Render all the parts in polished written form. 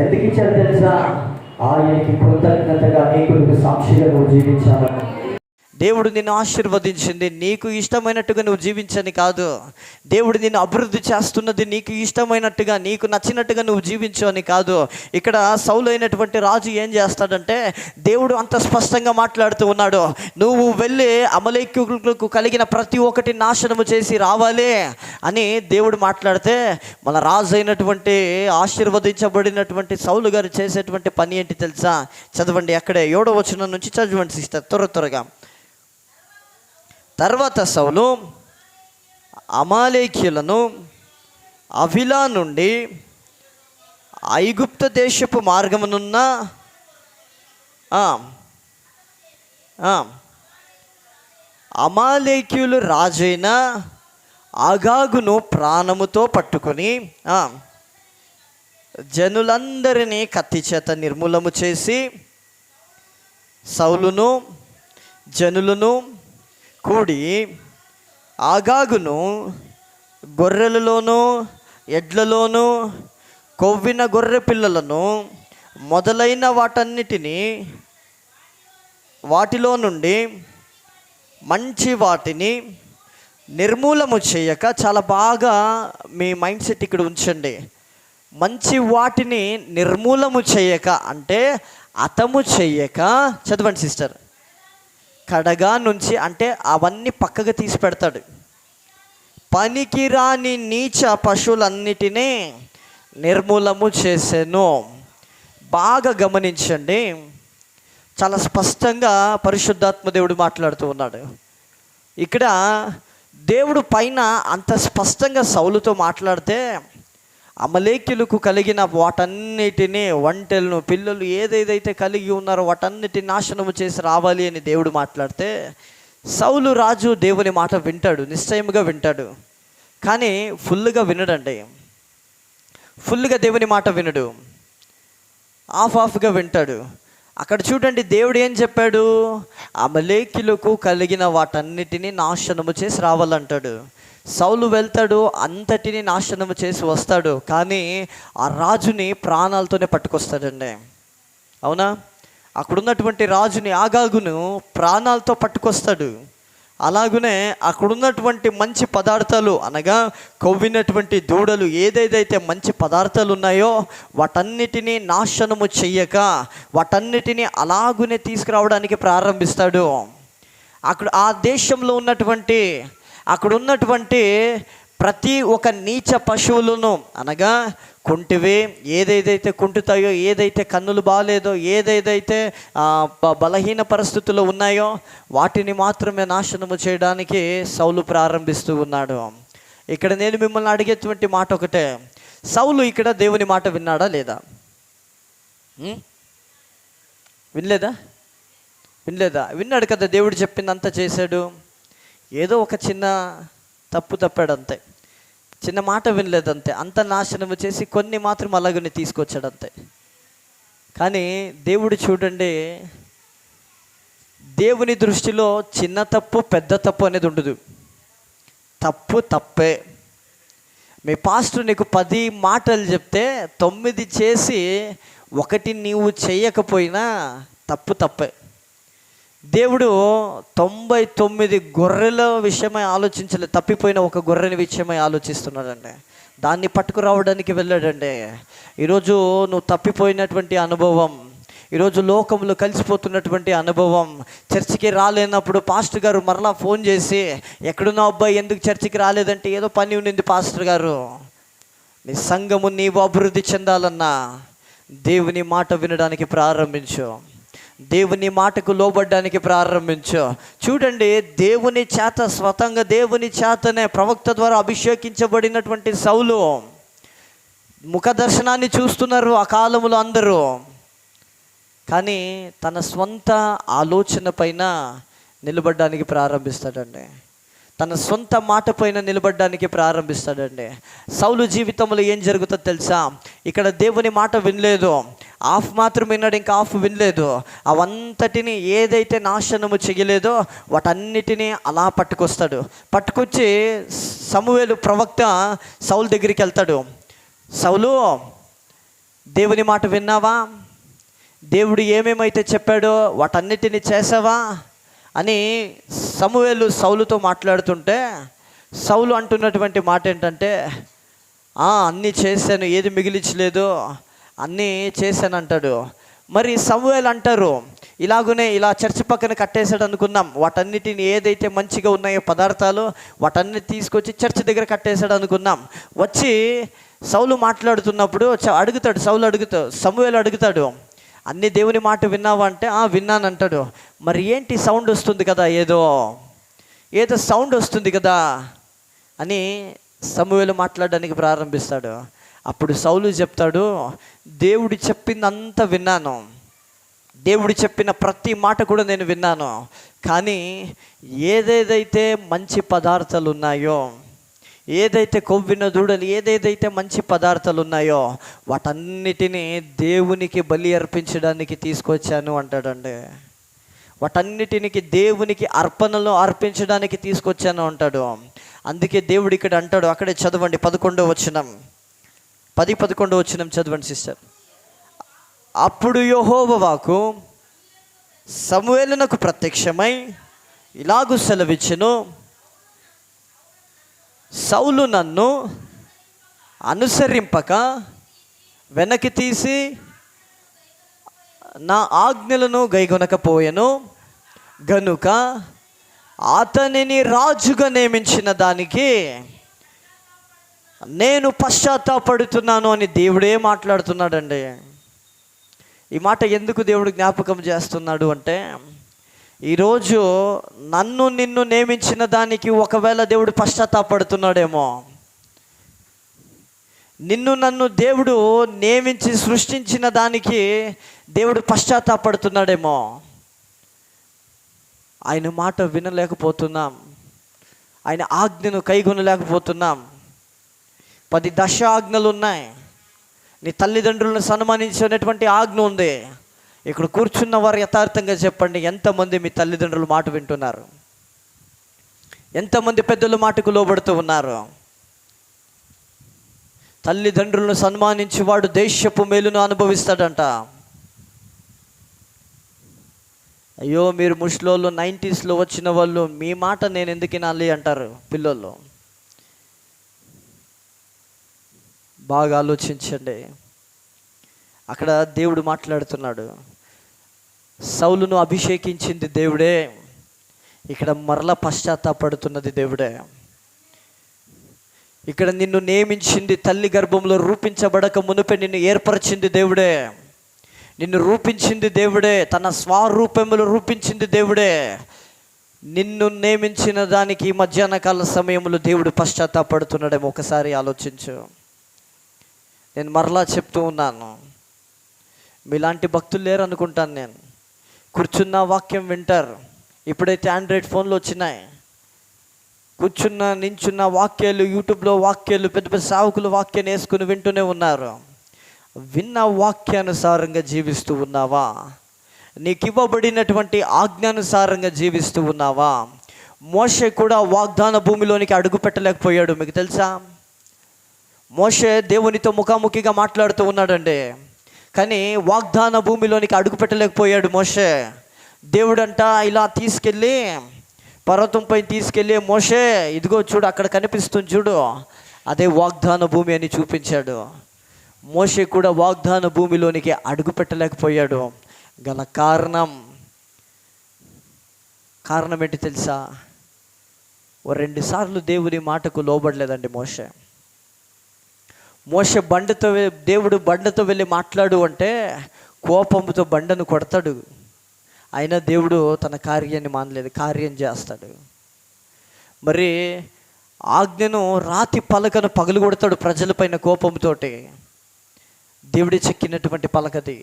ఎందుకు ఇచ్చారు తెలుసా? ఆయనకి కృతజ్ఞతగా నీకు సాక్షిగా నువ్వు జీవించాలని. దేవుడు నిన్ను ఆశీర్వదించింది నీకు ఇష్టమైనట్టుగా నువ్వు జీవించని కాదు. దేవుడు నిన్ను అభివృద్ధి చేస్తున్నది నీకు ఇష్టమైనట్టుగా నీకు నచ్చినట్టుగా నువ్వు జీవించు అని కాదు. ఇక్కడ సౌలు అయినటువంటి రాజు ఏం చేస్తాడంటే, దేవుడు అంత స్పష్టంగా మాట్లాడుతూ ఉన్నాడు, నువ్వు వెళ్ళి అమలేకులకు కలిగిన ప్రతి ఒక్కటి నాశనము చేసి రావాలి అని దేవుడు మాట్లాడితే, మన రాజు అయినటువంటి ఆశీర్వదించబడినటువంటి సౌలు గారు చేసేటువంటి పని ఏంటి తెలుసా? చదవండి, అక్కడే 7వ వచనం నుంచి చదవండి సిస్టర్, త్వరగా. తర్వాత సౌలు అమాలేకీయులను అవిలా నుండి ఐగుప్తు దేశపు మార్గమునున్న అమాలేకీయులు రాజైన అగాగును ప్రాణముతో పట్టుకొని జనులందరినీ కత్తి చేత నిర్మూలము చేసి సౌలును జనులను కూడి ఆగాగును గొర్రెలలోనూ ఎడ్లలోనూ కొవ్విన గొర్రె పిల్లలను మొదలైన వాటిలో నుండి మంచి వాటిని నిర్మూలము చేయక, చాలా బాగా మీ మైండ్ సెట్ ఇక్కడ ఉంచండి, మంచి వాటిని నిర్మూలము చేయక అంటే హతము చేయక, చదవండి సిస్టర్, కడగా నుంచి అంటే అవన్నీ పక్కగా తీసి పెడతాడు. పనికిరాని నీచ పశువులన్నిటినీ నిర్మూలము చేసెను. బాగా గమనించండి, చాలా స్పష్టంగా పరిశుద్ధాత్మ దేవుడు మాట్లాడుతూ ఉన్నాడు. ఇక్కడ దేవుడు పైన అంత స్పష్టంగా సౌలుతో మాట్లాడితే, అమలేకీయులకు కలిగిన వాటన్నిటినీ, ఒంటెలను పిల్లలు ఏదేదైతే కలిగి ఉన్నారో వాటన్నిటిని నాశనము చేసి రావాలి అని దేవుడు మాట్లాడితే, సౌలు రాజు దేవుని మాట వింటాడు, నిశ్చయముగా వింటాడు, కానీ ఫుల్గా వినడండి. ఫుల్గా దేవుని మాట వినడు, ఆఫ్గా వింటాడు. అక్కడ చూడండి, దేవుడు ఏం చెప్పాడు? అమలేకీయులకు కలిగిన వాటన్నిటినీ నాశనము చేసి రావాలంటాడు. సౌలు వెళ్తాడు, అంతటిని నాశనము చేసి వస్తాడు, కానీ ఆ రాజుని ప్రాణాలతోనే పట్టుకొస్తాడండి. అవునా? అక్కడున్నటువంటి రాజుని ఆగాగును ప్రాణాలతో పట్టుకొస్తాడు. అలాగనే అక్కడున్నటువంటి మంచి పదార్థాలు అనగా కొవ్వినటువంటి దూడలు ఏదైతే మంచి పదార్థాలు ఉన్నాయో వాటన్నిటినీ నాశనము చెయ్యక వాటన్నిటినీ అలాగునే తీసుకురావడానికి ప్రారంభిస్తాడు. అక్కడ ఆ దేశంలో ఉన్నటువంటి ప్రతి ఒక్క నీచ పశువులను అనగా కుంటివి ఏదైతే కుంటుతాయో, ఏదైతే కన్నులు బాగాలేదో, ఏదైతే బలహీన పరిస్థితుల్లో ఉన్నాయో వాటిని మాత్రమే నాశనము చేయడానికి సౌలు ప్రారంభిస్తూ ఉన్నాడు. ఇక్కడ నేను మిమ్మల్ని అడిగేటువంటి మాట ఒకటే, సౌలు ఇక్కడ దేవుని మాట విన్నాడా లేదా? వినలేదా? విన్నాడు కదా, దేవుడు చెప్పిందంతా చేశాడు. ఏదో ఒక చిన్న తప్పాడు అంతే, చిన్న మాట వినలేదంతే, అంత నాశనము చేసి కొన్ని మాత్రం అలాగనే తీసుకొచ్చాడు అంతే. కానీ దేవుడు చూడండి, దేవుని దృష్టిలో చిన్న తప్పు పెద్ద తప్పు అనేది ఉండదు. తప్పు తప్పే. మీ పాస్టర్ నీకు 10 మాటలు చెప్తే 9 చేసి 1 నీవు చేయకపోయినా తప్పు తప్పే. దేవుడు 99 గొర్రెల విషయమై ఆలోచించలేదు, తప్పిపోయిన ఒక గొర్రెని విషయమై ఆలోచిస్తున్నాడండి. దాన్ని పట్టుకురావడానికి వెళ్ళాడండి. ఈరోజు నువ్వు తప్పిపోయినటువంటి అనుభవం, ఈరోజు లోకంలో కలిసిపోతున్నటువంటి అనుభవం, చర్చికి రాలేనప్పుడు పాస్టర్ గారు మరలా ఫోన్ చేసి, ఎక్కడున్నా అబ్బాయి ఎందుకు చర్చికి రాలేదంటే, ఏదో పని ఉండింది పాస్టర్ గారు. నీ సంఘము నీవు అభివృద్ధి చెందాలన్నా దేవుని మాట వినడానికి ప్రారంభించు, దేవుని మాటకు లోబడ్డానికి ప్రారంభించు. చూడండి, దేవుని చేత స్వతంగా దేవుని చేతనే ప్రవక్త ద్వారా అభిషేకించబడినటువంటి సౌలు ముఖ దర్శనాన్ని చూస్తున్నారు ఆ కాలంలో అందరూ, కానీ తన స్వంత ఆలోచన పైన నిలబడడానికి ప్రారంభిస్తాడండి. తన సొంత మాట పైన నిలబడడానికి ప్రారంభిస్తాడండి. సౌలు జీవితంలో ఏం జరుగుతుందో తెలుసా? ఇక్కడ దేవుని మాట వినలేదు, హాఫ్ మాత్రం విన్నాడు, ఇంకా హాఫ్ వినలేదు. అవంతటిని ఏదైతే నాశనము చేయలేదో వాటన్నిటినీ అలా పట్టుకొచ్చి సమూయేలు ప్రవక్త సౌలు దగ్గరికి వెళ్తాడు. సౌలు, దేవుని మాట విన్నావా? దేవుడు ఏమేమైతే చెప్పాడో వాటన్నిటిని చేసావా అని సమూయేలు సౌలుతో మాట్లాడుతుంటే సౌలు అంటున్నటువంటి మాట ఏంటంటే, అన్నీ చేశాను, ఏది మిగిలించలేదు, అన్నీ చేశాను అంటాడు. మరి సమూయేలు అంటారు, ఇలాగునే ఇలా చర్చి పక్కన కట్టేశాడు అనుకున్నాం, వాటన్నిటిని ఏదైతే మంచిగా ఉన్నాయో పదార్థాలు వాటన్నిటి తీసుకొచ్చి చర్చి దగ్గర కట్టేశాడు అనుకున్నాం. వచ్చి సౌలు మాట్లాడుతున్నప్పుడు అడుగుతాడు సమూయేలు అడుగుతాడు, అన్ని దేవుని మాట విన్నావా అంటే విన్నాను అంటాడు. మరి ఏంటి సౌండ్ వస్తుంది కదా, ఏదో సౌండ్ వస్తుంది కదా అని సమూయేలు మాట్లాడడానికి ప్రారంభిస్తాడు. అప్పుడు సౌలు చెప్తాడు, దేవుడు చెప్పిందంతా విన్నాను, దేవుడు చెప్పిన ప్రతి మాట కూడా నేను విన్నాను, కానీ ఏదేదైతే మంచి పదార్థాలు ఉన్నాయో, ఏదైతే కొవ్విన దూడలు, ఏదేదైతే మంచి పదార్థాలు ఉన్నాయో వాటన్నిటినీ దేవునికి బలి అర్పించడానికి తీసుకొచ్చాను అంటాడండి. వాటన్నిటినికి దేవునికి అర్పణలు అర్పించడానికి తీసుకొచ్చాను అంటాడు. అందుకే దేవుడు ఇక్కడ అంటాడు, అక్కడే చదవండి 11వ వచనం, 10-11వ వచనం చదవండి సిస్టర్. అప్పుడు యెహోవా వాక్కు సమూయేలునకు ప్రత్యక్షమై ఇలాగు సెలవిచ్చెను, సౌలు నన్ను అనుసరింపక వెనక్కి తీసి నా ఆజ్ఞలను గైకొనకపోయెను గనుక అతనిని రాజుగా నియమించిన దానికి నేను పశ్చాత్తాపడుతున్నాను అని దేవుడే మాట్లాడుతున్నాడండి. ఈ మాట ఎందుకు దేవుడు జ్ఞాపకం చేస్తున్నాడు అంటే, ఈరోజు నిన్ను నియమించిన దానికి ఒకవేళ దేవుడు పశ్చాత్తాపడుతున్నాడేమో, నన్ను దేవుడు నియమించి సృష్టించిన దానికి దేవుడు పశ్చాత్తాపడుతున్నాడేమో. ఆయన మాట వినలేకపోతున్నాం, ఆయన ఆజ్ఞను కైగొనలేకపోతున్నాం. 10 దశ ఆజ్ఞలు ఉన్నాయి. నీ తల్లిదండ్రులను సన్మానించినటువంటి ఆజ్ఞ ఉంది. ఇక్కడ కూర్చున్న వారు యథార్థంగా చెప్పండి, ఎంతమంది మీ తల్లిదండ్రుల మాట వింటున్నారు? ఎంతమంది పెద్దల మాటకు లోబడుతూ ఉన్నారు? తల్లిదండ్రులను సన్మానించి వాడు దేశపు మేలును అనుభవిస్తాడంట. అయ్యో, మీరు ముష్లోళ్ళు 90sలో వచ్చిన వాళ్ళు, మీ మాట నేను ఎందుకు వినాలి అంటారు పిల్లలు. బాగా ఆలోచించండి. అక్కడ దేవుడు మాట్లాడుతున్నాడు, సౌలును అభిషేకించింది దేవుడే, ఇక్కడ మరలా పశ్చాత్తాపడుతున్నది దేవుడే. ఇక్కడ నిన్ను నియమించింది, తల్లి గర్భంలో రూపించబడక మునుపే నిన్ను ఏర్పరిచింది దేవుడే, నిన్ను రూపించింది దేవుడే, తన స్వరూపములో రూపించింది దేవుడే. నిన్ను నియమించిన దానికి ఈ మధ్యాహ్న కాల సమయంలో దేవుడు పశ్చాత్తాపడుతున్నాడేమో ఒకసారి ఆలోచించు. నేను మరలా చెప్తూ ఉన్నాను, మీలాంటి భక్తులు లేరు అనుకుంటాను. నేను కూర్చున్న వాక్యం వింటారు. ఇప్పుడైతే ఆండ్రాయిడ్ ఫోన్లు వచ్చినాయి, కూర్చున్న నించున్న వాక్యాలు, యూట్యూబ్లో వాక్యాలు, పెద్ద పెద్ద సావుకులు వాక్యాన్ని వేసుకుని వింటూనే ఉన్నారు. విన్న వాక్యానుసారంగా జీవిస్తూ ఉన్నావా? నీకు ఇవ్వబడినటువంటి ఆజ్ఞానుసారంగా జీవిస్తూ ఉన్నావా? మోషే కూడా వాగ్దాన భూమిలోనికి అడుగు పెట్టలేకపోయాడు. మీకు తెలుసా? మోషే దేవునితో ముఖాముఖిగా మాట్లాడుతూ ఉన్నాడండి, కానీ వాగ్దాన భూమిలోనికి అడుగు పెట్టలేకపోయాడు మోషే. దేవుడంట ఇలా తీసుకెళ్ళి పర్వతంపై తీసుకెళ్ళి, మోషే ఇదిగో చూడు, అక్కడ కనిపిస్తుంది చూడు, అదే వాగ్దాన భూమి అని చూపించాడు. మోషే కూడా వాగ్దాన భూమిలోనికి అడుగు పెట్టలేకపోయాడు. గల కారణం ఏంటి తెలుసా? 2 సార్లు దేవుని మాటకు లోబడలేదండి మోషే దేవుడు బండతో వెళ్ళి మాట్లాడు అంటే కోపంతో బండను కొడతాడు. అయినా దేవుడు తన కార్యాన్ని మానలేదు, కార్యం చేస్తాడు. మరి ఆజ్ఞను, రాతి పలకను పగలు కొడతాడు ప్రజలపైన కోపంతోటి. దేవుడి చెక్కినటువంటి పలకది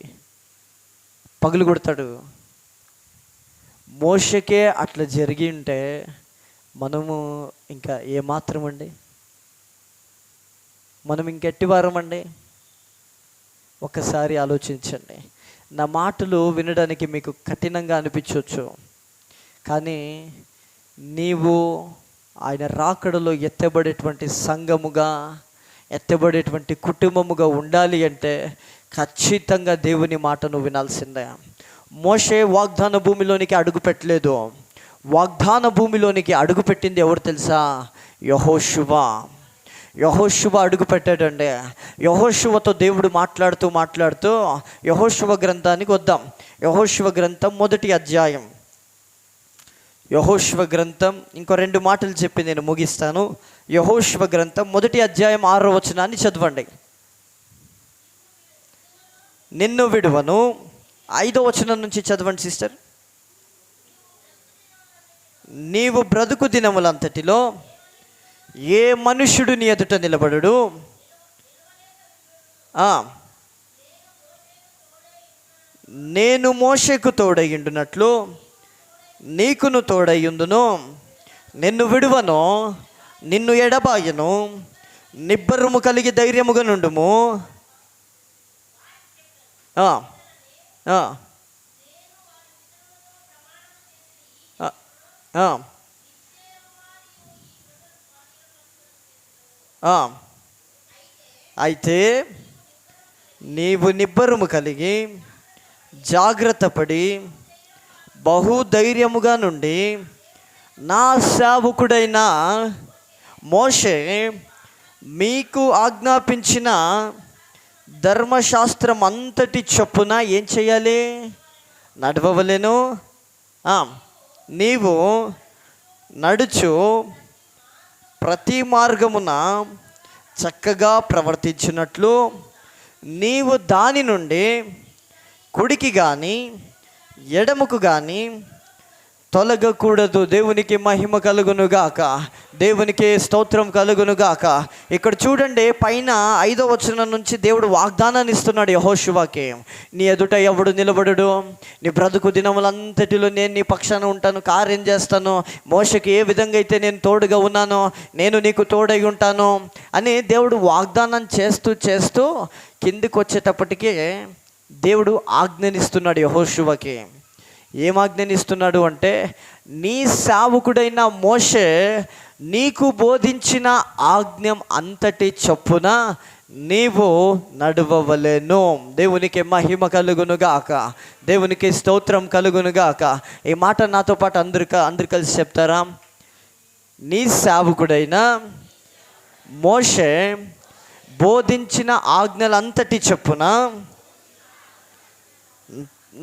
పగులు కొడతాడు. మోషకే అట్లా జరిగి ఉంటే మనము ఇంకా ఏమాత్రం అండి, మనం ఇంకెట్టివారం అండి? ఒక్కసారి ఆలోచించండి. నా మాటలు వినడానికి మీకు కఠినంగా అనిపించవచ్చు, కానీ నీవు ఆయన రాకడలో ఎత్తబడేటువంటి సంఘముగా, ఎత్తబడేటువంటి కుటుంబముగా ఉండాలి అంటే ఖచ్చితంగా దేవుని మాట నువ్వు వినాల్సిందే. మోషే వాగ్దాన భూమిలోనికి అడుగు పెట్టలేదు. వాగ్దాన భూమిలోనికి అడుగు పెట్టింది ఎవరు తెలుసా? యెహోషువ అడుగు పెట్టాడండి. యెహోషువతో దేవుడు మాట్లాడుతూ యెహోషువ గ్రంథానికి వద్దాం. యెహోషువ గ్రంథం 1వ అధ్యాయం. యెహోషువ గ్రంథం ఇంకో 2 మాటలు చెప్పి నేను ముగిస్తాను. యెహోషువ గ్రంథం 1వ అధ్యాయం 6వ వచనాన్ని చదవండి. నిన్ను విడువను. 5వ వచనం నుంచి చదవండి సిస్టర్. నీవు బ్రతుకు దినములంతటిలో ఏ మనుష్యుడు నీ ఎదుట నిలబడడు. నేను మోషేకు తోడయ్యుండునట్లు నీకును తోడయ్యుందును. నిన్ను విడువను, నిన్ను ఎడబాయను. నిబ్బరము కలిగి ధైర్యముగా నుండుము. అయితే నీవు నిబ్బరము కలిగి జాగ్రత్త పడి బహుధైర్యముగా నుండి నా సేవకుడైన మోషే మీకు ఆజ్ఞాపించిన ధర్మశాస్త్రం అంతటి చొప్పున ఏం చేయాలి? నడవవలెను. నీవు నడుచు ప్రతి మార్గమున చక్కగా ప్రవర్తించినట్లు నీవు దాని నుండి కుడికి కానీ ఎడముకు కానీ తొలగకూడదు. దేవునికి మహిమ కలుగునుగాక, దేవునికి స్తోత్రం కలుగునుగాక. ఇక్కడ చూడండి, పైన 5వ వచనం నుంచి దేవుడు వాగ్దానాన్ని ఇస్తున్నాడు యెహోషువకి. నీ ఎదుట ఎవడు నిలబడడు, నీ బ్రతుకు దినములంతటిలో నేను నీ పక్షాన ఉంటాను, కార్యం చేస్తాను. మోషకి ఏ విధంగా అయితే నేను తోడుగా ఉన్నానో నేను నీకు తోడై ఉంటాను అని దేవుడు వాగ్దానం చేస్తూ కిందికి వచ్చేటప్పటికి దేవుడు ఆజ్ఞనిస్తున్నాడు యెహోషువకి. ఏం ఆజ్ఞనిస్తున్నాడు అంటే, నీ సేవకుడైన మోషే నీకు బోధించిన ఆజ్ఞం అంతటి చొప్పున నీవు నడవవలెను. దేవునికి మహిమ కలుగునుగాక, దేవునికి స్తోత్రం కలుగునుగాక. ఈ మాట నాతో పాటు అందరు కలిసి చెప్తారా? నీ సేవకుడైన మోషే బోధించిన ఆజ్ఞలంతటి చొప్పున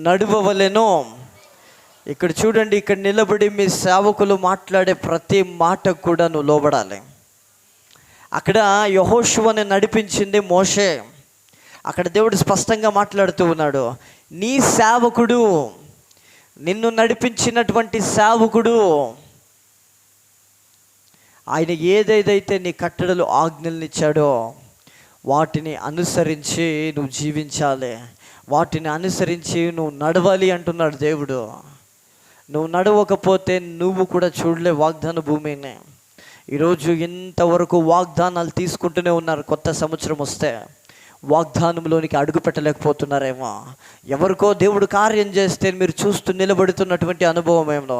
నడవవలెను. ఇక్కడ చూడండి, ఇక్కడ నిలబడి మీ సేవకులు మాట్లాడే ప్రతి మాట కూడా నువ్వు లోబడాలి. అక్కడ యెహోషువని నడిపించింది మోషే. అక్కడ దేవుడు స్పష్టంగా మాట్లాడుతూ ఉన్నాడు, నీ సేవకుడు, నిన్ను నడిపించినటువంటి సేవకుడు ఆయన ఏదేదైతే నీ కట్టడలు ఆజ్ఞల్ని ఇచ్చాడో వాటిని అనుసరించి నువ్వు జీవించాలి, వాటిని అనుసరించి నువ్వు నడవాలి అంటున్నాడు దేవుడు. నువ్వు నడవకపోతే నువ్వు కూడా చూడలే వాగ్దాన భూమిని. ఈరోజు ఇంతవరకు వాగ్దానాలు తీసుకుంటూనే ఉన్నారు. కొత్త సంవత్సరం వస్తే వాగ్దానంలోనికి అడుగు పెట్టలేకపోతున్నారేమో. ఎవరికో దేవుడు కార్యం చేస్తే మీరు చూస్తూ నిలబడుతున్నటువంటి అనుభవం ఏమో.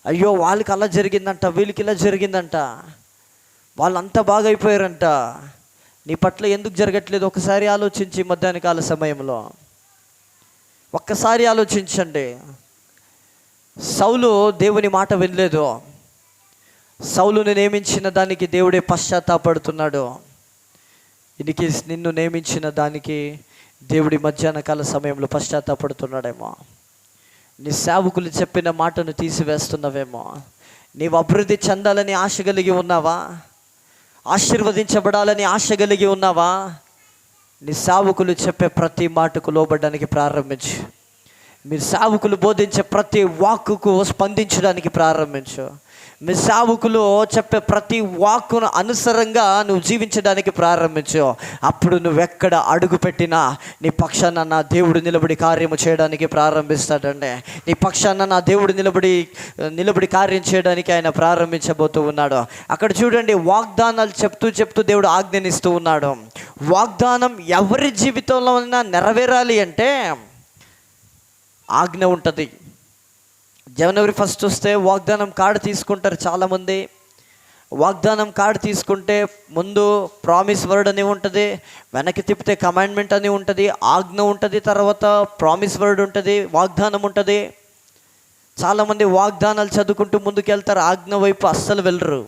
అయ్యో వాళ్ళకి అలా జరిగిందంట, వీళ్ళకి ఇలా జరిగిందంట, వాళ్ళంతా బాగా అయిపోయారంట. నీ పట్ల ఎందుకు జరగట్లేదు ఒకసారి ఆలోచించి మధ్యాహ్న కాల సమయంలో ఒక్కసారి ఆలోచించండి. సౌలు దేవుని మాట వినలేదు. సౌలుని నియమించిన దానికి దేవుడే పశ్చాత్తాపడుతున్నాడు. ఇది నిన్ను నియమించిన దానికి దేవుడి మధ్యాహ్న కాల సమయంలో పశ్చాత్తాపడుతున్నాడేమో. నీ సేవకులు చెప్పిన మాటను తీసివేస్తున్నావేమో. నీవు అభివృద్ధి చెందాలని ఆశ కలిగి ఉన్నావా? ఆశీర్వదించబడాలని ఆశ కలిగి ఉన్నావా? నీ సేవకులు చెప్పే ప్రతి మాటకు లోబడడానికి ప్రారంభించు. మీ సేవకులు బోధించే ప్రతి వాక్కుకు స్పందించడానికి ప్రారంభించు. మీ సేవకులు చెప్పే ప్రతి వాక్కును అనుసరంగా నువ్వు జీవించడానికి ప్రారంభించు. అప్పుడు నువ్వెక్కడ అడుగు పెట్టినా నీ పక్షాన నా దేవుడు నిలబడి కార్యము చేయడానికి ప్రారంభిస్తాడండి. నీ పక్షాన నా దేవుడు నిలబడి కార్యం చేయడానికి ఆయన ప్రారంభించబోతూ ఉన్నాడు. అక్కడ చూడండి, వాగ్దానాలు చెప్తూ దేవుడు ఆజ్ఞనిస్తూ ఉన్నాడు. వాగ్దానం ఎవరి జీవితంలో నెరవేరాలి అంటే ఆజ్ఞ ఉంటుంది. జనవరి 1 వస్తే వాగ్దానం కార్డు తీసుకుంటారు చాలామంది. వాగ్దానం కార్డు తీసుకుంటే ముందు ప్రామిస్ వర్డ్ అని ఉంటుంది, వెనక్కి తిప్పితే కమాండ్మెంట్ అని ఉంటుంది, ఆజ్ఞ ఉంటుంది, తర్వాత ప్రామిస్ వర్డ్ ఉంటుంది, వాగ్దానం ఉంటుంది. చాలామంది వాగ్దానాలు చదువుకుంటూ ముందుకెళ్తారు, ఆజ్ఞ వైపు అస్సలు వెళ్ళరు.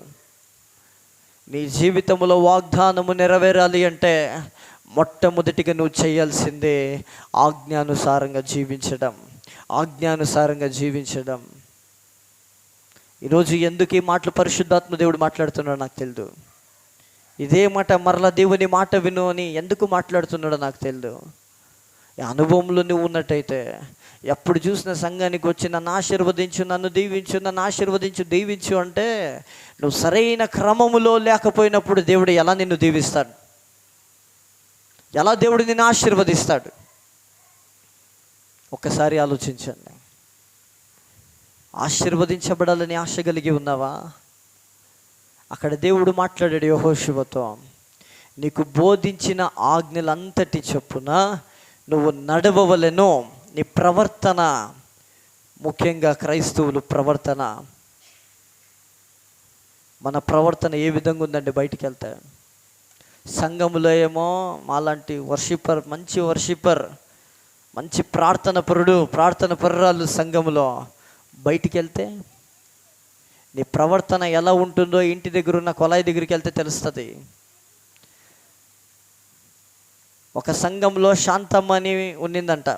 నీ జీవితంలో వాగ్దానము నెరవేరాలి అంటే మొట్టమొదటిగా నువ్వు చేయాల్సిందే ఆజ్ఞానుసారంగా జీవించడం. ఆజ్ఞానుసారంగా జీవించడం. ఈరోజు ఎందుకు ఈ మాటలు పరిశుద్ధాత్మ దేవుడు మాట్లాడుతున్నాడో నాకు తెలియదు. ఇదే మాట మరలా దేవుని మాట విను అని ఎందుకు మాట్లాడుతున్నాడో నాకు తెలియదు. ఈ అనుభవంలో నువ్వు ఉన్నట్టయితే ఎప్పుడు చూసిన సంఘానికి వచ్చి నన్ను ఆశీర్వదించు, నన్ను దీవించు, నన్ను ఆశీర్వదించు, దీవించు అంటే నువ్వు సరైన క్రమములో లేకపోయినప్పుడు దేవుడు ఎలా నిన్ను దీవిస్తాడు? ఎలా దేవుడు నిన్ను ఆశీర్వదిస్తాడు? ఒక్కసారి ఆలోచించండి. ఆశీర్వదించబడాలని ఆశ కలిగి ఉన్నావా? అక్కడ దేవుడు మాట్లాడాడు యెహోషువతో, నీకు బోధించిన ఆజ్ఞలంతటి చొప్పున నువ్వు నడవవలెను. నీ ప్రవర్తన, ముఖ్యంగా క్రైస్తవులు ప్రవర్తన, మన ప్రవర్తన ఏ విధంగా ఉందండి? బయటికి వెళ్తే సంఘములో ఏమో మాలాంటి వర్షిపర్, మంచి వర్షిపర్, మంచి ప్రార్థన పరురాలు సంఘములో, బయటికి వెళ్తే నీ ప్రవర్తన ఎలా ఉంటుందో ఇంటి దగ్గర ఉన్న కొలాయి దగ్గరికి వెళ్తే తెలుస్తుంది. ఒక సంఘంలో శాంతమ్మ అని ఉన్నిందంట.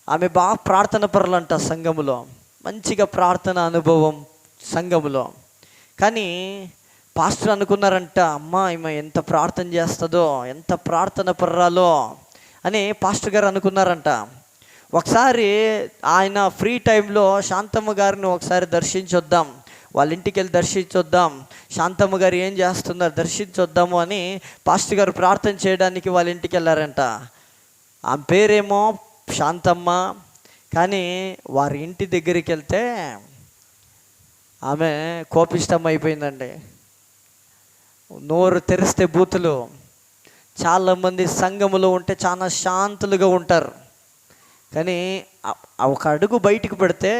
ఆమె బాగా ప్రార్థన పరులంట సంఘములో, మంచిగా ప్రార్థన అనుభవం సంఘములో. కానీ పాస్టర్ అనుకున్నారంట, అమ్మ ఈమె ఎంత ప్రార్థన చేస్తుందో, ఎంత ప్రార్థన పర్రాలో అని పాస్టర్ గారు అనుకున్నారంట. ఒకసారి ఆయన ఫ్రీ టైంలో శాంతమ్మ గారిని ఒకసారి దర్శించొద్దాం, వాళ్ళ ఇంటికి వెళ్ళి దర్శించొద్దాం, శాంతమ్మ గారు ఏం చేస్తున్నారు దర్శించొద్దాము అని పాస్టర్ గారు ప్రార్థన చేయడానికి వాళ్ళ ఇంటికి వెళ్ళారంట. ఆమె పేరేమో శాంతమ్మ, కానీ వారి ఇంటి దగ్గరికి వెళ్తే ఆమె కోపిష్టం అయిపోయిందండి. నోరు తెరిస్తే బూతులు. చాలామంది సంఘములో ఉంటే చాలా శాంతులుగా ఉంటారు, కానీ ఒక అడుగు బయటికి పెడితే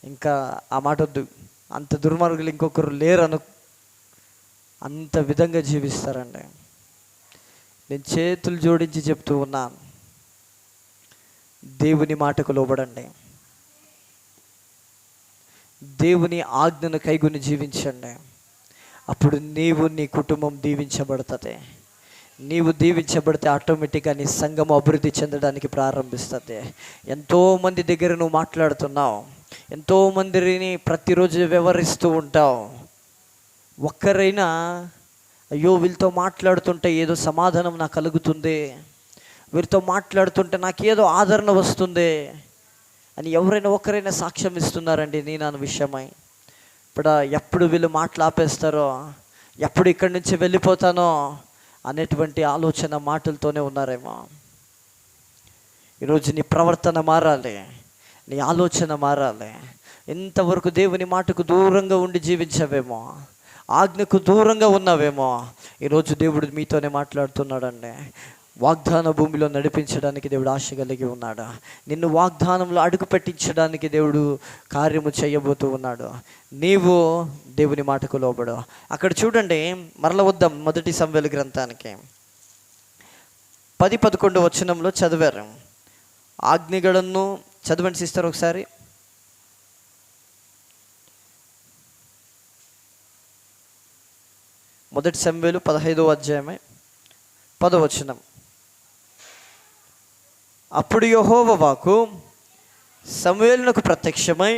ఇంకా ఆ మాట వద్దు, అంత దుర్మార్గులు ఇంకొకరు లేరు అంత విధంగా జీవిస్తారండి. నేను చేతులు జోడించి చెప్తూ ఉన్నాను, దేవుని మాటకు లోబడండి, దేవుని ఆజ్ఞను కైగొని జీవించండి. అప్పుడు నీవు, నీ కుటుంబం దీవించబడుతుంది. నీవు దీవించబడితే ఆటోమేటిక్గా నీ సంఘం అభివృద్ధి చెందడానికి ప్రారంభిస్తుంది. ఎంతోమంది దగ్గర నువ్వు మాట్లాడుతున్నావు, ఎంతోమందిని ప్రతిరోజు వ్యవహరిస్తూ ఉంటావు. ఒక్కరైనా అయ్యో వీళ్ళతో మాట్లాడుతుంటే ఏదో సమాధానం నాకు కలుగుతుంది, వీరితో మాట్లాడుతుంటే నాకేదో ఆదరణ వస్తుంది అని ఎవరైనా ఒకరైనా సాక్ష్యం ఇస్తున్నారండి నీ నా విషయమై? ఇప్పుడు ఎప్పుడు వీళ్ళు మాటలు ఆపేస్తారో, ఎప్పుడు ఇక్కడి నుంచి వెళ్ళిపోతానో అనేటువంటి ఆలోచన మాటలతోనే ఉన్నారేమో. ఈరోజు నీ ప్రవర్తన మారాలి, నీ ఆలోచన మారాలి. ఇంతవరకు దేవుని మాటకు దూరంగా ఉండి జీవించావేమో, ఆజ్ఞకు దూరంగా ఉన్నావేమో. ఈరోజు దేవుడు మీతోనే మాట్లాడుతున్నాడండి. వాగ్దాన భూమిలో నడిపించడానికి దేవుడు ఆశ కలిగి ఉన్నాడు. నిన్ను వాగ్దానంలో అడుగు పెట్టించడానికి దేవుడు కార్యము చేయబోతూ ఉన్నాడు. నీవు దేవుని మాటకు లోబడు. అక్కడ చూడండి, మరల వద్దాం మొదటి సమూయేలు గ్రంథానికి. 10-11 వచనంలో చదివారు. ఆజ్ఞలను చదవండి సిస్టర్ ఒకసారి. మొదటి సమూయేలు 15వ అధ్యాయమే 10వ వచనం. అప్పుడు యెహోవా వాక్కు సమూయేలునకు ప్రత్యక్షమై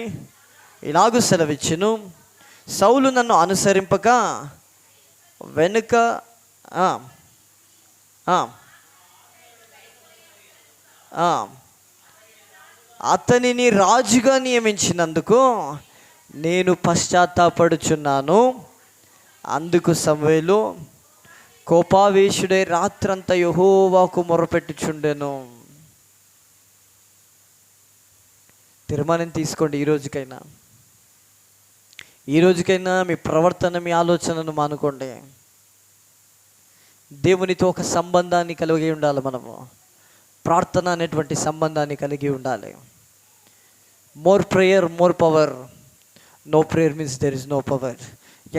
ఇలాగు సెలవిచ్చెను, సౌలు నన్ను అనుసరింపక వెనుక అతనిని రాజుగా నియమించినందుకు నేను పశ్చాత్తాపడుచున్నాను. అందుకు సమూయేలు కోపావేశుడై రాత్రంతా యెహోవాకు మొరపెట్టుచుండెను. తీర్మానం తీసుకోండి, ఈ రోజుకైనా మీ ప్రవర్తన, మీ ఆలోచనను మానుకోండి. దేవునితో ఒక సంబంధాన్ని కలిగి ఉండాలి. మనము ప్రార్థన అనేటువంటి సంబంధాన్ని కలిగి ఉండాలి. More prayer, more power. No prayer means there is no power.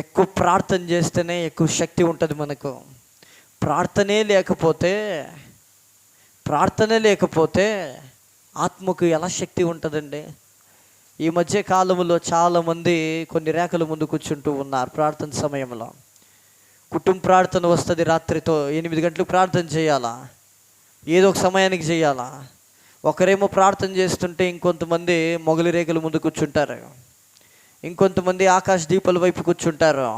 ఎక్కువ ప్రార్థన చేస్తేనే ఎక్కువ శక్తి ఉంటుంది మనకు. ప్రార్థనే లేకపోతే ఆత్మకు ఎలా శక్తి ఉంటుందండి? ఈ మధ్య కాలంలో చాలామంది కొన్ని రేఖల ముందు కూర్చుంటూ ఉన్నారు ప్రార్థన సమయంలో. కుటుంబ ప్రార్థన వస్తుంది, రాత్రితో 8 గంటలకు ప్రార్థన చేయాలా, ఏదో ఒక సమయానికి చేయాలా. ఒకరేమో ప్రార్థన చేస్తుంటే ఇంకొంతమంది మొగలి రేఖల ముందు కూర్చుంటారు, ఇంకొంతమంది ఆకాశ దీపాల వైపు కూర్చుంటారు.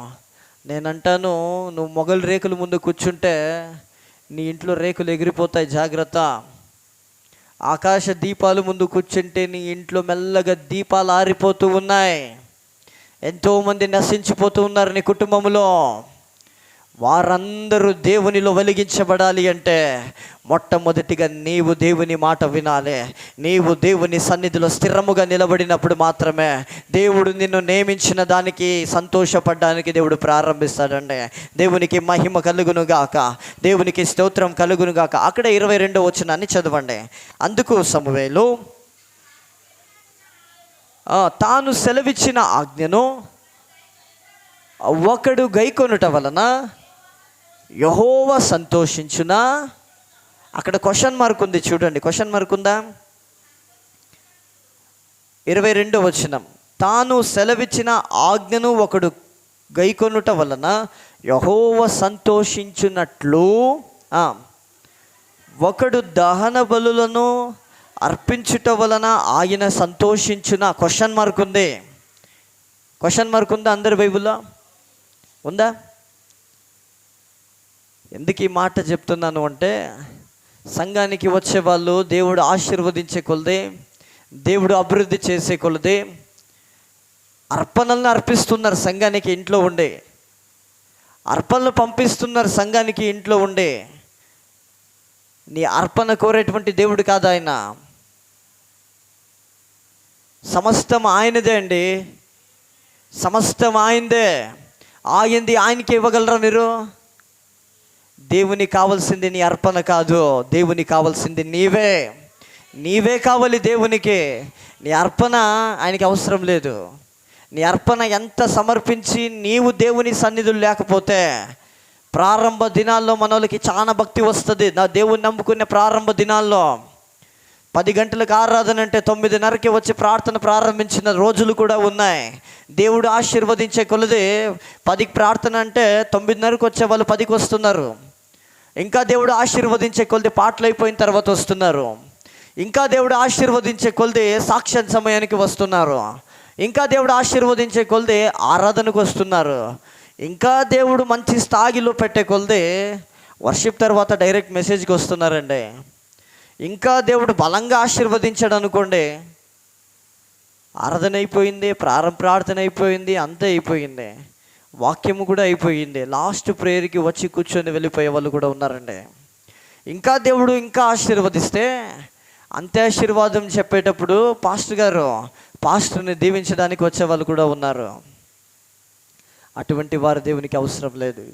నేనంటాను, నువ్వు మొగలి రేకుల ముందు కూర్చుంటే నీ ఇంట్లో రేకులు ఎగిరిపోతాయి, జాగ్రత్త. ఆకాశ దీపాలు ముందు కూర్చుంటే నీ ఇంట్లో మెల్లగా దీపాలు ఆరిపోతూ ఉన్నాయి. ఎంతోమంది నశించిపోతూ ఉన్నారు నీ కుటుంబంలో. వారందరూ దేవునిలో వెలిగించబడాలి అంటే మొట్టమొదటిగా నీవు దేవుని మాట వినాలి. నీవు దేవుని సన్నిధిలో స్థిరముగా నిలబడినప్పుడు మాత్రమే దేవుడు నిన్ను నియమించిన దానికి సంతోషపడడానికి దేవుడు ప్రారంభిస్తాడండి. దేవునికి మహిమ కలుగునుగాక, దేవునికి స్తోత్రం కలుగునుగాక. అక్కడ 22వ వచనాన్ని చదవండి. అందుకు సమూయేలు తాను సెలవిచ్చిన ఆజ్ఞను ఒకడు గైకొనుట వలన యెహోవా సంతోషించునా. అక్కడ క్వశ్చన్ మార్క్ ఉంది, చూడండి. క్వశ్చన్ మార్క్ ఉందా? 22వ వచనం, తాను సెలవిచ్చిన ఆజ్ఞను ఒకడు గైకొనుట వలన యెహోవా సంతోషించునట్లు ఒకడు దహన బలులను అర్పించుట వలన ఆయన సంతోషించున. క్వశ్చన్ మార్క్ ఉంది. క్వశ్చన్ మార్క్ ఉందా అందరి బైబిల్లో? ఉందా? ఎందుకు ఈ మాట చెప్తున్నాను అంటే, సంఘానికి వచ్చే వాళ్ళు దేవుడు ఆశీర్వదించే కొలది, దేవుడు అభివృద్ధి చేసే కొలది అర్పణలను అర్పిస్తున్నారు. సంఘానికి ఇంట్లో ఉండే అర్పణలు పంపిస్తున్నారు. సంఘానికి ఇంట్లో ఉండే నీ అర్పణ కోరేటువంటి దేవుడు కాదు ఆయన. సమస్తం ఆయనదే అండి, సమస్తం ఆయనదే. ఆయింది ఆయనకి ఇవ్వగలరా మీరు? దేవునికి కావాల్సింది నీ అర్పణ కాదు, దేవునికి కావాల్సింది నీవే కావాలి దేవునికి. నీ అర్పణ ఆయనకి అవసరం లేదు. నీ అర్పణ ఎంత సమర్పించి నీవు దేవుని సన్నిధులు లేకపోతే, ప్రారంభ దినాల్లో మనోళ్ళకి చాలా భక్తి వస్తుంది. నా దేవుని నమ్ముకునే ప్రారంభ దినాల్లో 10 గంటలకు ఆరాధన అంటే 9:30కి వచ్చి ప్రార్థన ప్రారంభించిన రోజులు కూడా ఉన్నాయి. దేవుడు ఆశీర్వదించే కొలది 10కి ప్రార్థన అంటే 9:30కి వచ్చే వాళ్ళు 10కి వస్తున్నారు. ఇంకా దేవుడు ఆశీర్వదించే కొలది పాటలు అయిపోయిన తర్వాత వస్తున్నారు. ఇంకా దేవుడు ఆశీర్వదించే కొలది సాక్ష్యం సమయానికి వస్తున్నారు. ఇంకా దేవుడు ఆశీర్వదించే కొలది ఆరాధనకు వస్తున్నారు. ఇంకా దేవుడు మంచి స్థాయిలో పెట్టే కొలది వర్షిప్ తర్వాత డైరెక్ట్ మెసేజ్కి వస్తున్నారండి. ఇంకా దేవుడు బలంగా ఆశీర్వదించాడు అనుకోండి, ఆరాధన అయిపోయింది, ప్రార్థన అయిపోయింది, అంతే అయిపోయింది, వాక్యము కూడా అయిపోయింది. లాస్ట్ ప్రేయర్కి వచ్చి కూర్చొని వెళ్ళిపోయే వాళ్ళు కూడా ఉన్నారండి. ఇంకా దేవుడు ఇంకా ఆశీర్వదిస్తే అంతే ఆశీర్వాదం చెప్పేటప్పుడు పాస్టర్ని దీవించడానికి వచ్చే వాళ్ళు కూడా ఉన్నారు. అటువంటి వారు దేవునికి అవసరం లేదు.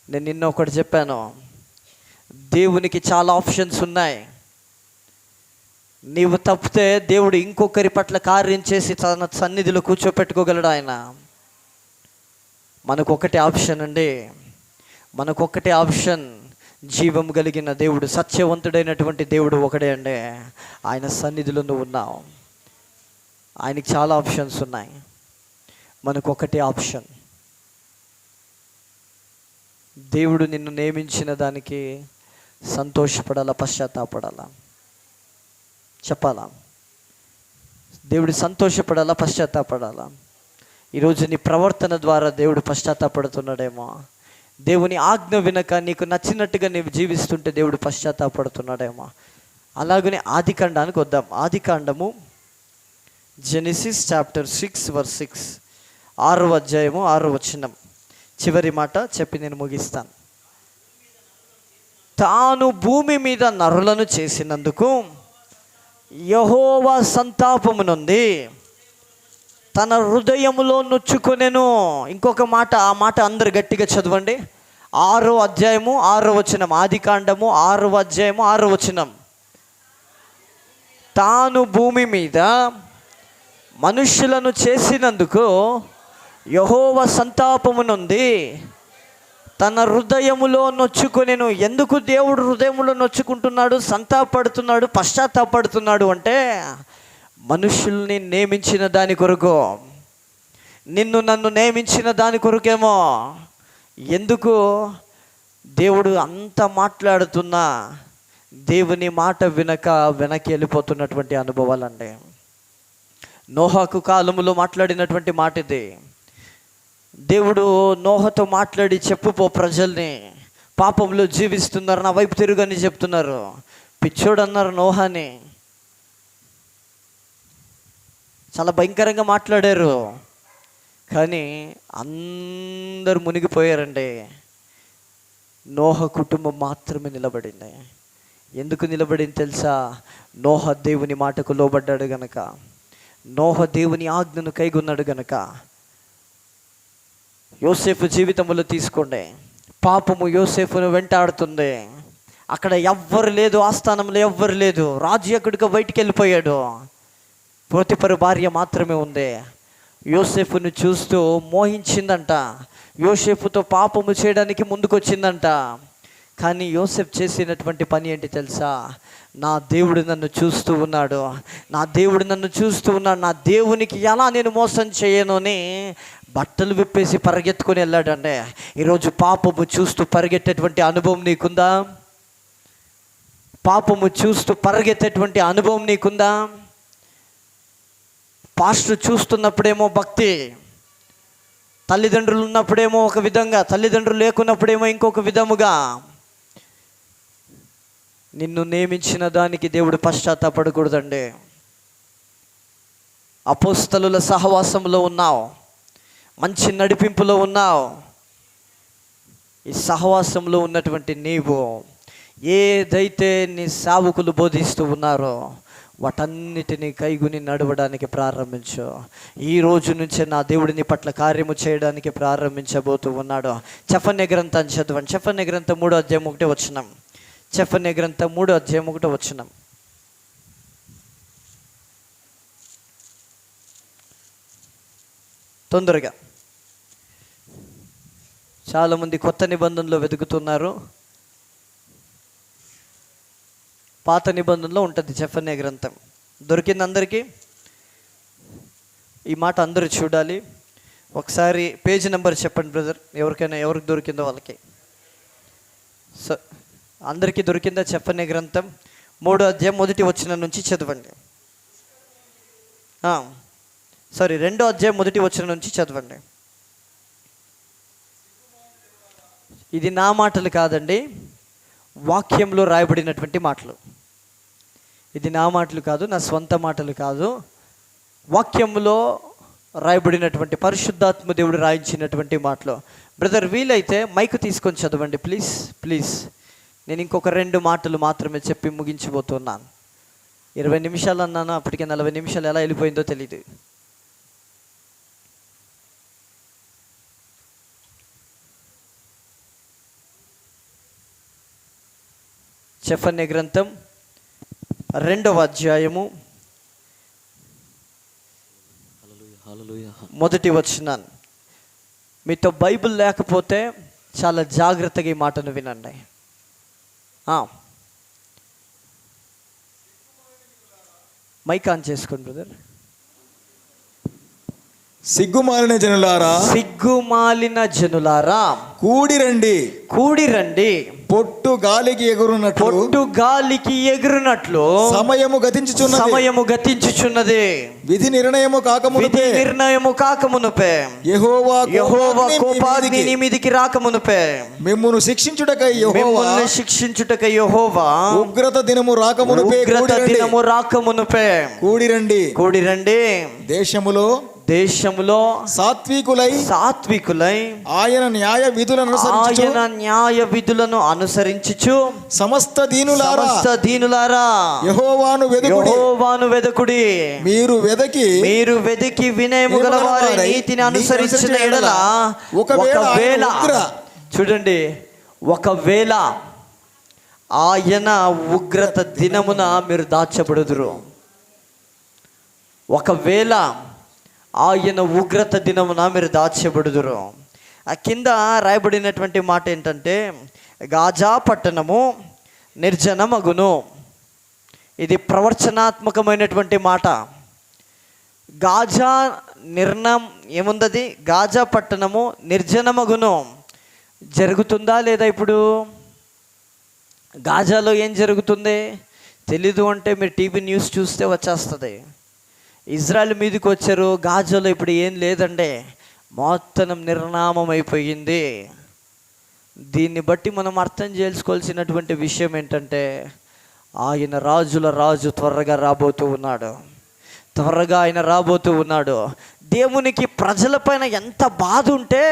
నేను నిన్న ఒకటి చెప్పాను, దేవునికి చాలా ఆప్షన్స్ ఉన్నాయి. నీవు తప్పితే దేవుడు ఇంకొకరి పట్ల కార్యం చేసి తన సన్నిధిలో కూర్చోపెట్టుకోగలడు ఆయన. మనకొకటే ఆప్షన్ అండి, మనకొకటే ఆప్షన్. జీవం కలిగిన దేవుడు, సత్యవంతుడైనటువంటి దేవుడు ఒకడే అండి. ఆయన సన్నిధిలో నువ్వు ఉన్నావు. ఆయనకి చాలా ఆప్షన్స్ ఉన్నాయి, మనకొకటే ఆప్షన్. దేవుడు నిన్ను నియమించిన దానికి సంతోషపడాలా, పశ్చాత్తాపడాలా? చెప్పాలా? దేవుడు సంతోషపడాలా, పశ్చాత్తాపడాలా? ఈరోజు నీ ప్రవర్తన ద్వారా దేవుడు పశ్చాత్తాపడుతున్నాడేమో. దేవుని ఆజ్ఞ వినక నీకు నచ్చినట్టుగా నీవు జీవిస్తుంటే దేవుడు పశ్చాత్తాపడుతున్నాడేమో. అలాగనే ఆదికాండానికి వద్దాం. ఆదికాండము, జెనెసిస్ చాప్టర్ 6:6, 6వ అధ్యాయము 6వ వచనం. చివరి మాట చెప్పి నేను ముగిస్తాను. తాను భూమి మీద నరులను చేసినందుకు యెహోవా సంతాపము నొంది తన హృదయములో నొచ్చుకొనెను. ఇంకొక మాట, ఆ మాట అందరు గట్టిగా చదవండి. 6వ అధ్యాయము 6వ వచనం. ఆదికాండము 6వ అధ్యాయము 6వ వచనం. తాను భూమి మీద మనుష్యులను చేసినందుకు యెహోవా సంతాపము నొంది తన హృదయములో నొచ్చుకొనెను. ఎందుకు దేవుడు హృదయములో నొచ్చుకుంటున్నాడు, సంతాపడుతున్నాడు, పశ్చాత్తాపడుతున్నాడు అంటే మనుషుల్ని నియమించిన దాని కొరకు, నిన్ను నన్ను నియమించిన దాని కొరకేమో. ఎందుకు దేవుడు అంత మాట్లాడుతున్నా దేవుని మాట వెనక్కి వెళ్ళిపోతున్నటువంటి అనుభవాలండి. నోహకు కాలములో మాట్లాడినటువంటి మాట ఇది. దేవుడు నోహతో మాట్లాడి చెప్పుపో ప్రజల్ని, పాపంలో జీవిస్తున్నారు, నా వైపు తిరుగని చెప్తున్నారు. పిచ్చోడు అన్నారు నోహాని. చాలా భయంకరంగా మాట్లాడారు, కానీ అందరు మునిగిపోయారండి. నోహ కుటుంబం మాత్రమే నిలబడింది. ఎందుకు నిలబడింది తెలుసా? నోహ దేవుని మాటకు లోబడ్డాడు గనక, నోహ దేవుని ఆజ్ఞను కైగొన్నాడు గనక. యోసేపు జీవితంలో తీసుకోండి, పాపము యోసేపును వెంటాడుతుంది. అక్కడ ఎవ్వరు లేదు, ఆస్థానంలో ఎవ్వరు లేదు. రాజు ఎక్కడికో బయటికి వెళ్ళిపోయాడు. పోతిఫరు భార్య మాత్రమే ఉంది. యోసేపును చూస్తూ మోహించిందంట, యోసేపుతో పాపము చేయడానికి ముందుకొచ్చిందంట. కానీ యోసేపు చేసినటువంటి పని ఏంటి తెలుసా? నా దేవుడు నన్ను చూస్తూ ఉన్నాడు, నా దేవుడు నన్ను చూస్తూ ఉన్నాడు, నా దేవునికి ఎలా నేను మోసం చేయను అని బట్టలు విప్పేసి పరిగెత్తుకొని వెళ్ళాడంటే. ఈరోజు పాపము చూస్తూ పరిగెట్టేటువంటి అనుభవం నీకుందా? పాపము చూస్తూ పరిగెత్తేటువంటి అనుభవం నీకుందా? పాస్టర్ చూస్తున్నప్పుడేమో భక్తి, తల్లిదండ్రులు ఉన్నప్పుడేమో ఒక విధంగా, తల్లిదండ్రులు లేకున్నప్పుడేమో ఇంకొక విధముగా. నిన్ను నియమించిన దానికి దేవుడు పశ్చాత్తాపడకూడదండి. అపోస్తలుల సహవాసంలో ఉన్నావు, మంచి నడిపింపులో ఉన్నావు. ఈ సహవాసంలో ఉన్నటువంటి నీవు ఏదైతే నీ సేవకులు బోధిస్తూ ఉన్నారో వాటన్నిటినీ కైగుని నడవడానికి ప్రారంభించు. ఈ రోజు నుంచే నా దేవుడిని పట్ల కార్యము చేయడానికి ప్రారంభించబోతూ ఉన్నాడు. చెఫన్య గ్రంథం చదవండి. చెఫన్య గ్రంథం 3వ అధ్యాయం 1వ వచనం. చెఫన్య గ్రంథం 3వ అధ్యాయం 1వ వచనం. తొందరగా. చాలామంది కొత్త నిబంధనలో వెతుకుతున్నారు, పాత నిబంధనలో ఉంటుంది చెఫన్య గ్రంథం. దొరికింది అందరికీ? ఈ మాట అందరూ చూడాలి. ఒకసారి పేజీ నెంబర్ చెప్పండి బ్రదర్, ఎవరికి దొరికిందో వాళ్ళకి. సో అందరికీ దొరికిందా? చెఫన్య గ్రంథం 3వ అధ్యాయం 1వ వచనం నుంచి చదవండి. 2వ అధ్యాయం 1వ వచనం నుంచి చదవండి. ఇది నా మాటలు కాదండి, వాక్యంలో రాయబడినటువంటి మాటలు. ఇది నా మాటలు కాదు, నా స్వంత మాటలు కాదు, వాక్యంలో రాయబడినటువంటి పరిశుద్ధాత్మ దేవుడు రాయించినటువంటి మాటలు. బ్రదర్ వీలైతే మైకు తీసుకొని చదవండి ప్లీజ్ ప్లీజ్. నేను ఇంకొక 2 మాటలు మాత్రమే చెప్పి ముగించిపోతున్నాను. 20 నిమిషాలు అన్నాను, అప్పటికే 40 నిమిషాలు ఎలా వెళ్ళిపోయిందో తెలియదు. చెఫన్య గ్రంథం 2వ అధ్యాయము 1వ వచనం. మీతో బైబిల్ లేకపోతే చాలా జాగ్రత్తగా ఈ మాటను వినండి. మైక్ ఆన్ చేసుకోండి బ్రదర్. సిగ్గుమాలిన జనులారా కూడి రండి, పొట్టు గాలికి ఎగురునట్లు సమయము గతించుచున్నది. విధి నిర్ణయము కాకమునుపే యెహోవా కోపాగ్ని నీ మీదికి రాకమునుపే మిమ్మును శిక్షించుటకై యెహోవా ఉగ్రత దినము రాకమునుపే కూడి రండి. దేశములో సాత్వికులై ఆయన న్యాయ విధులను అనుసరించుచు సమస్త దీనులారా యెహోవాను వెదకుడి. మీరు వెదకి వినయము గలవారి నీతిని అనుసరించిన ఎడల ఒకవేళ చూడండి, ఒకవేళ ఆయన ఉగ్రత దినమున మీరు దాచబడుదురు. ఒకవేళ ఆయన ఉగ్రత దినమున మీరు దాచబడుదురు. ఆ కింద రాయబడినటువంటి మాట ఏంటంటే గాజా పట్టణము నిర్జనమగును. ఇది ప్రవచనాత్మకమైనటువంటి మాట. గాజా నిర్ణయం ఏముందది? గాజా పట్టణము నిర్జనమగును. జరుగుతుందా లేదా? ఇప్పుడు గాజాలో ఏం జరుగుతుంది తెలీదు అంటే మీరు టీవీ న్యూస్ చూస్తే వచ్చేస్తుంది. ఇజ్రాయెల్ మీదకి వచ్చారు, గాజాలో ఇప్పుడు ఏం లేదండి, మొత్తం నిర్నామం అయిపోయింది. దీన్ని బట్టి మనం అర్థం చేసుకోవాల్సినటువంటి విషయం ఏంటంటే ఆయన రాజుల రాజు త్వరగా రాబోతూ ఉన్నాడు. త్వరగా ఆయన రాబోతూ ఉన్నాడు. దేవునికి ప్రజలపైన ఎంత బాధ ఉంటే,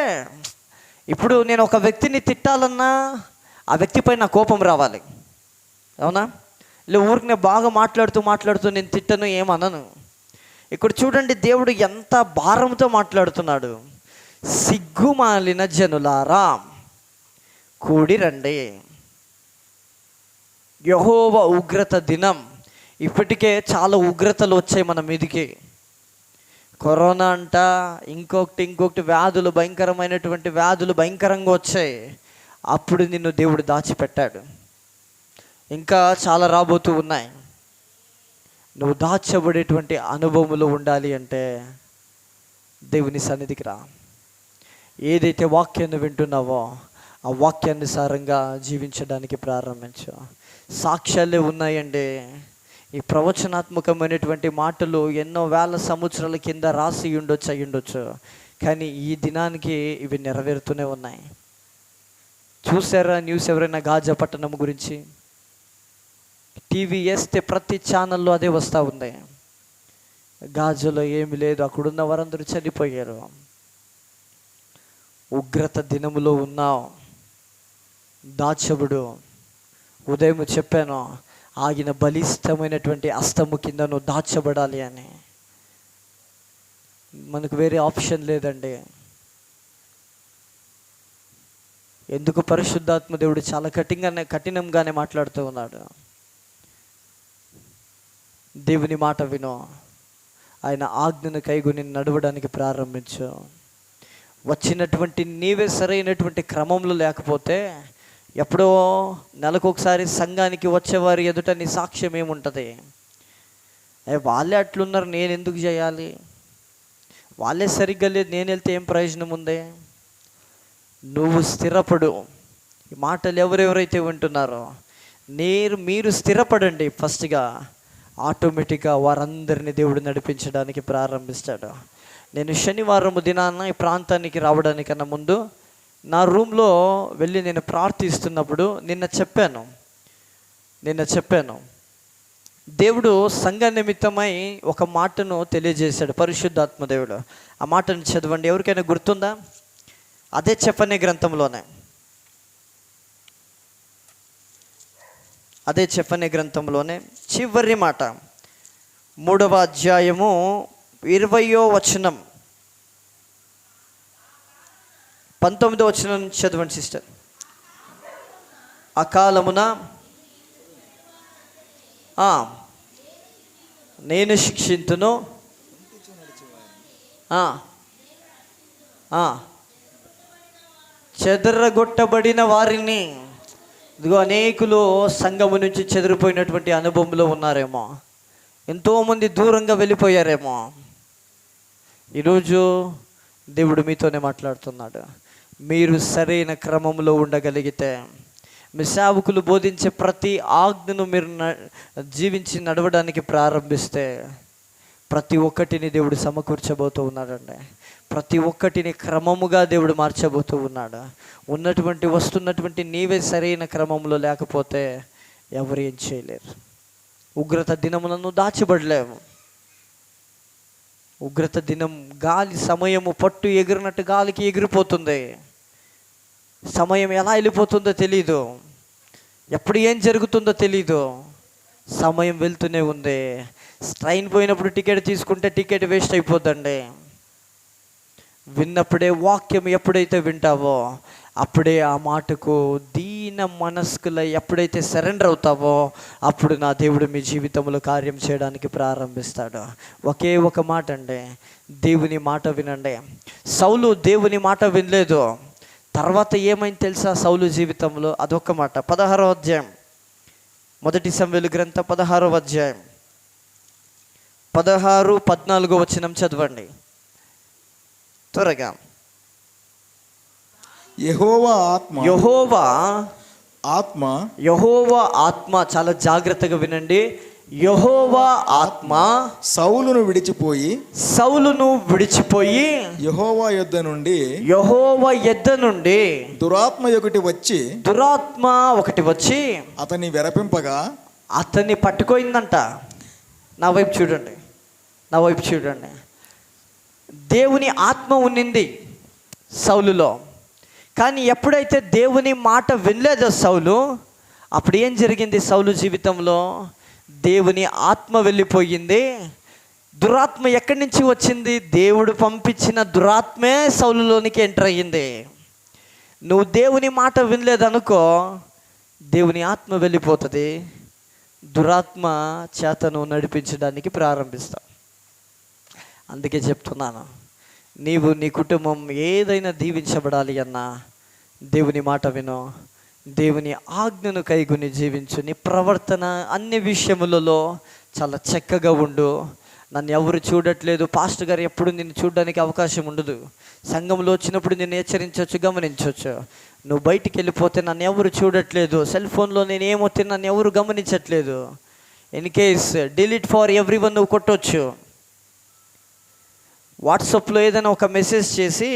ఇప్పుడు నేను ఒక వ్యక్తిని తిట్టాలన్నా ఆ వ్యక్తిపై నా కోపం రావాలి, అవునా? ఇలా ఊరికి నేను బాగా మాట్లాడుతూ నేను తిట్టను, ఏమనను. ఇక్కడ చూడండి దేవుడు ఎంత భారంతో మాట్లాడుతున్నాడు. సిగ్గుమాలిన జనులారా కూడి రండి, యెహోవా ఉగ్రత దినం. ఇప్పటికే చాలా ఉగ్రతలు వచ్చాయి మన మీదికి. కరోనా అంట, ఇంకొకటి వ్యాధులు, భయంకరమైనటువంటి వ్యాధులు భయంకరంగా వచ్చాయి. అప్పుడు నిన్ను దేవుడు దాచిపెట్టాడు. ఇంకా చాలా రాబోతూ ఉన్నాయి. నువ్వు దాచబడేటువంటి అనుభవములు ఉండాలి అంటే దేవుని సన్నిధికి రా. ఏదైతే వాక్యాన్ని వింటున్నావో ఆ వాక్యానుసారంగా జీవించడానికి ప్రారంభించు. సాక్ష్యాలే ఉన్నాయండి. ఈ ప్రవచనాత్మకమైనటువంటి మాటలు ఎన్నో వేల సంవత్సరాల కింద రాసి అయ్యుండొచ్చు, కానీ ఈ దినానికి ఇవి నెరవేరుతూనే ఉన్నాయి. చూసారా న్యూస్ ఎవరైనా గాజా పట్టణం గురించి? టీవీ వేస్తే ప్రతి ఛానల్లో అదే వస్తూ ఉంది. గాజాలో ఏమి లేదు, అక్కడున్న వారందరూ చనిపోయారు. ఉగ్రత దినములో ఉన్నావు, దాచబడు. ఉదయం చెప్పాను, ఆగిన బలిష్టమైనటువంటి అస్తము కింద నువ్వు దాచబడాలి అని. మనకు వేరే ఆప్షన్ లేదండి. ఎందుకు? పరిశుద్ధాత్మ దేవుడు చాలా కఠినంగానే మాట్లాడుతూ ఉన్నాడు. దేవుని మాట విను, ఆయన ఆజ్ఞను కైగొని నడవడానికి ప్రారంభించు. వచ్చినటువంటి నీవే సరైనటువంటి క్రమంలో లేకపోతే ఎప్పుడో నెలకొకసారి సంఘానికి వచ్చేవారి ఎదుట నీ సాక్ష్యం ఏముంటుంది? వాళ్ళే అట్లున్నారు, నేను ఎందుకు చేయాలి? వాళ్ళే సరిగ్గా లేదు, నేను వెళ్తే ఏం ప్రయోజనం ఉంది? నువ్వు స్థిరపడు. ఈ మాటలు ఎవరెవరైతే వింటున్నారో మీరు స్థిరపడండి. ఫస్ట్గా ఆటోమేటిక్గా వారందరినీ దేవుడు నడిపించడానికి ప్రారంభిస్తాడు. నేను శనివారం దినాన ఈ ప్రాంతానికి రావడానికన్నా ముందు నా రూమ్లో వెళ్ళి నేను ప్రార్థిస్తున్నప్పుడు నిన్న చెప్పాను దేవుడు సంఘ నిమిత్తమై ఒక మాటను తెలియజేశాడు, పరిశుద్ధాత్మ దేవుడు. ఆ మాటను చదవండి. ఎవరికైనా గుర్తుందా? అదే చెప్పనే గ్రంథంలోనే చివరి మాట, 3వ అధ్యాయము 20వ వచనం, 19వ వచనం నుంచి చదవండి సిస్టర్. అకాలమున నేను శిక్షింతును, చెదరగొట్టబడిన వారిని. ఇదిగో అనేకులు సంఘము నుంచి చెదిరిపోయినటువంటి అనుభవంలో ఉన్నారేమో, ఎంతోమంది దూరంగా వెళ్ళిపోయారేమో. ఈరోజు దేవుడు మీతోనే మాట్లాడుతున్నాడు. మీరు సరైన క్రమంలో ఉండగలిగితే, మీ సేవకులు బోధించే ప్రతి ఆజ్ఞను మీరు జీవించి నడవడానికి ప్రారంభిస్తే ప్రతి ఒక్కటిని దేవుడు సమకూర్చబోతూ ఉన్నాడండి. ప్రతి ఒక్కటిని క్రమముగా దేవుడు మార్చబోతూ ఉన్నాడు. వస్తున్నటువంటి నీవే సరైన క్రమంలో లేకపోతే ఎవరు ఏం చేయలేరు. ఉగ్రత దినములను దాచబడలేము. ఉగ్రత దినం గాలి సమయము పట్టు ఎగిరినట్టు గాలికి ఎగిరిపోతుంది. సమయం ఎలా వెళ్ళిపోతుందో తెలీదు, ఎప్పుడు ఏం జరుగుతుందో తెలీదు. సమయం వెళ్తూనే ఉంది. ట్రైన్ పోయినప్పుడు టికెట్ తీసుకుంటే టికెట్ వేస్ట్ అయిపోద్దండి. విన్నప్పుడే వాక్యం ఎప్పుడైతే వింటావో అప్పుడే ఆ మాటకు దీన మనస్కుల ఎప్పుడైతే సరెండర్ అవుతావో అప్పుడు నా దేవుడు మీ జీవితంలో కార్యం చేయడానికి ప్రారంభిస్తాడు. ఒకే ఒక మాట అండి, దేవుని మాట వినండి. సౌలు దేవుని మాట వినలేదు. తర్వాత ఏమైంది తెలుసా సౌలు జీవితంలో? అదొక్క మాట. 16వ అధ్యాయం, మొదటి సమూయేలు గ్రంథం 16వ అధ్యాయం 16-14 వచనం చదవండి త్వరగా. యెహోవా ఆత్మ, చాలా జాగ్రత్తగా వినండి. యెహోవా ఆత్మ సౌలును విడిచిపోయి యెహోవా యొద్ద నుండి దురాత్మ ఒకటి వచ్చి అతన్ని వెరపింపగా అతన్ని పట్టుకోయిందంట. నా వైపు చూడండి. దేవుని ఆత్మ ఉన్నింది సౌలులో, కానీ ఎప్పుడైతే దేవుని మాట వినలేదో సౌలు, అప్పుడు ఏం జరిగింది సౌలు జీవితంలో? దేవుని ఆత్మ వెళ్ళిపోయింది. దురాత్మ ఎక్కడి నుంచి వచ్చింది? దేవుడు పంపించిన దురాత్మే సౌలులోనికి ఎంటర్ అయ్యింది. నువ్వు దేవుని మాట వినలేదనుకో, దేవుని ఆత్మ వెళ్ళిపోతుంది. దురాత్మ చేత నువ్వు నడిపించడానికి ప్రారంభిస్తావు. అందుకే చెప్తున్నాను, నీవు నీ కుటుంబం ఏదైనా దీవించబడాలి అన్నా దేవుని మాట విను, దేవుని ఆజ్ఞను కైగొని జీవించు. నీ ప్రవర్తన అన్ని విషయములలో చాలా చక్కగా ఉండు. నన్ను ఎవరు చూడట్లేదు, పాస్టర్ గారు ఎప్పుడు నిన్ను చూడడానికి అవకాశం ఉండదు. సంఘంలో వచ్చినప్పుడు నిన్ను హెచ్చరించవచ్చు, గమనించవచ్చు. నువ్వు బయటికి వెళ్ళిపోతే నన్ను ఎవరు చూడట్లేదు, సెల్ ఫోన్లో నేను ఏమొత్తే నన్ను ఎవరు గమనించట్లేదు. In case delete for everyone నువ్వు కొట్టవచ్చు. వాట్సాప్లో ఏదైనా ఒక మెసేజ్ చేసి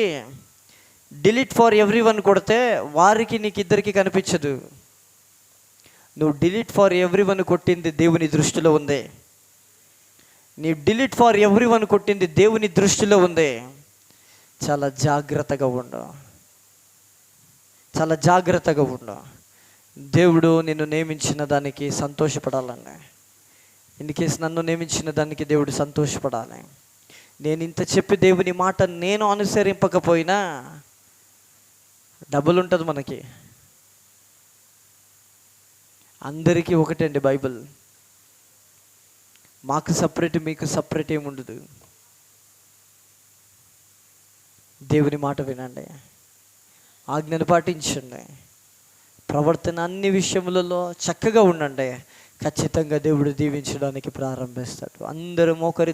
డిలీట్ ఫర్ ఎవ్రీవన్ కొడితే వారికి నీకు ఇద్దరికి కనిపించదు. నువ్వు డిలీట్ ఫర్ ఎవ్రీవన్ కొట్టింది దేవుని దృష్టిలో ఉంది. నీ డిలీట్ ఫర్ ఎవ్రీవన్ కొట్టింది దేవుని దృష్టిలో ఉంది. చాలా జాగ్రత్తగా ఉండు. దేవుడు నిన్ను నియమించిన దానికి సంతోషపడాలని. ఇన్ కేసు నన్ను నియమించిన దానికి దేవుడు సంతోషపడాలి. నేను ఇంత చెప్పి దేవుని మాట నేను అనుసరింపకపోయినా డబ్బులు ఉంటుంది మనకి. అందరికీ ఒకటండి బైబిల్. మాకు సపరేట్, మీకు సపరేట్ ఏమి ఉండదు. దేవుని మాట వినండి, ఆజ్ఞను పాటించండి, ప్రవర్తన అన్ని విషయములలో చక్కగా ఉండండి. ఖచ్చితంగా దేవుడు దీవించడానికి ప్రారంభిస్తాడు. అందరూ మోకరి